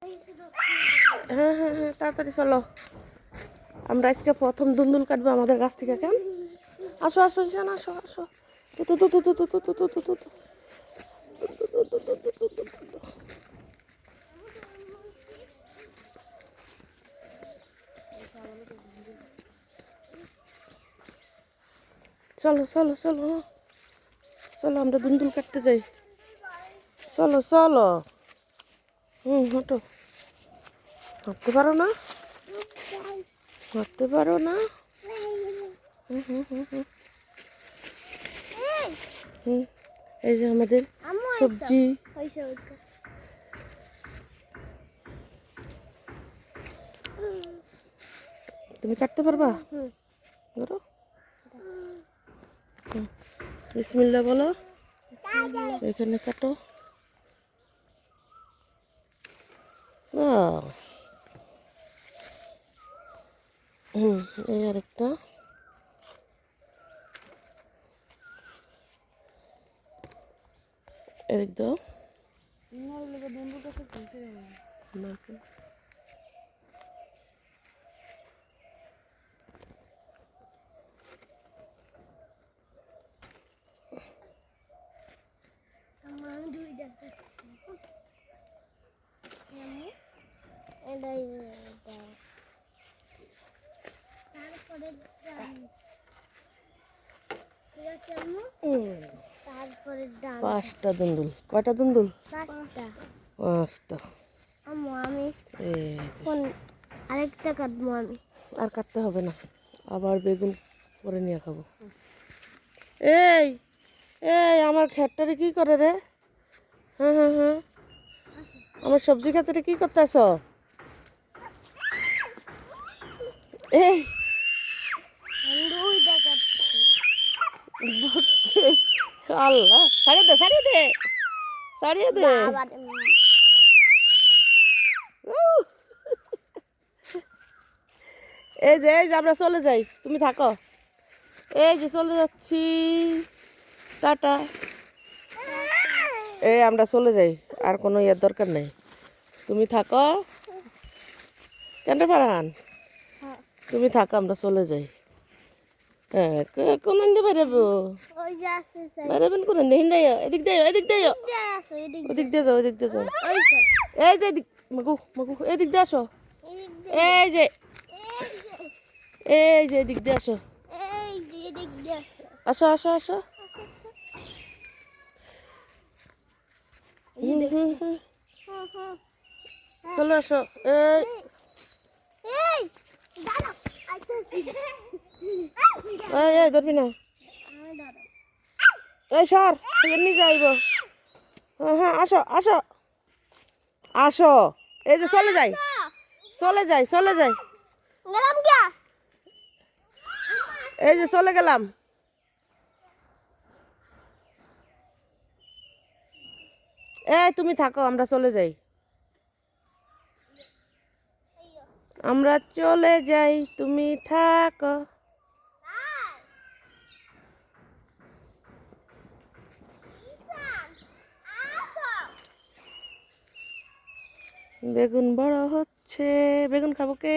হ্যাঁ হ্যাঁ হ্যাঁ, তাড়াতাড়ি চলো। আমরা আজকে প্রথম দুন্দুল কাটবো আমাদের গাছ থেকে। কেন? আসো আসো ঈশান, আসো আসো। তু তু তু তু তু তু তু তু তু তু তু। চলো চলো চলো, চলো আমরা দুন্দুল কাটতে যাই। চলো চলো। হাঁটো। হাঁটতে পারো না? হাঁটতে পারো না? এই যে আমাদের সবজি। তুমি কাটতে পারবা? ধরো। বিসমিল্লাহ বলো। এখানে কাটো। এই আরেকটা। এদিক দাও। পাঁচটা দুন্দুল। কয়টা দুন্দুল? পাঁচটা। আরেকটা কাটবো আমি। আর কাটতে হবে না, আবার বেগুন করে নিয়ে খাবো। এই এই আমার ক্ষেতটারে কি করে রে? হ্যাঁ হ্যাঁ হ্যাঁ, আমার সবজি ক্ষেতটা কি করতেছ? এই আল্লাহ, ছাড়িয়ে দে ছাড়িয়ে দে ছাড়িয়ে দে। এই যে আমরা চলে যাই, তুমি থাকো। এই যে চলে যাচ্ছি, টাটা। আমরা চলে যাই, আর কোনো ইয়ের দরকার নেই, তুমি থাকো। কেন পারান, তুমি থাকো, আমরা চলে যাই। হ্যাঁ, কোন দিকে বেরোবো? বেরোবেন কোন দিকে? হিন্দাই এদিক দিয়ে, এদিক দিয়ে, ওদিক দিয়ে যাও, ওদিক দিয়ে যাও। এই যে এদিক, মাগু মাগু, এদিক দিয়ে আসো। এই যে এদিক দিয়ে আসো। আসো আসো আসো। চলে আসো। এই ধরবি না। এই সর, এমনি যাইব। হ্যাঁ হ্যাঁ, আসো আসো আসো। এই যে চলে যাই, চলে যাই, চলে যাই। এই যে চলে গেলাম। তুমি থাকো, আমরা চলে যাই, আমরা চলে যাই, তুমি থাকো। বেগুন বড় হচ্ছে, বেগুন খাবো কে?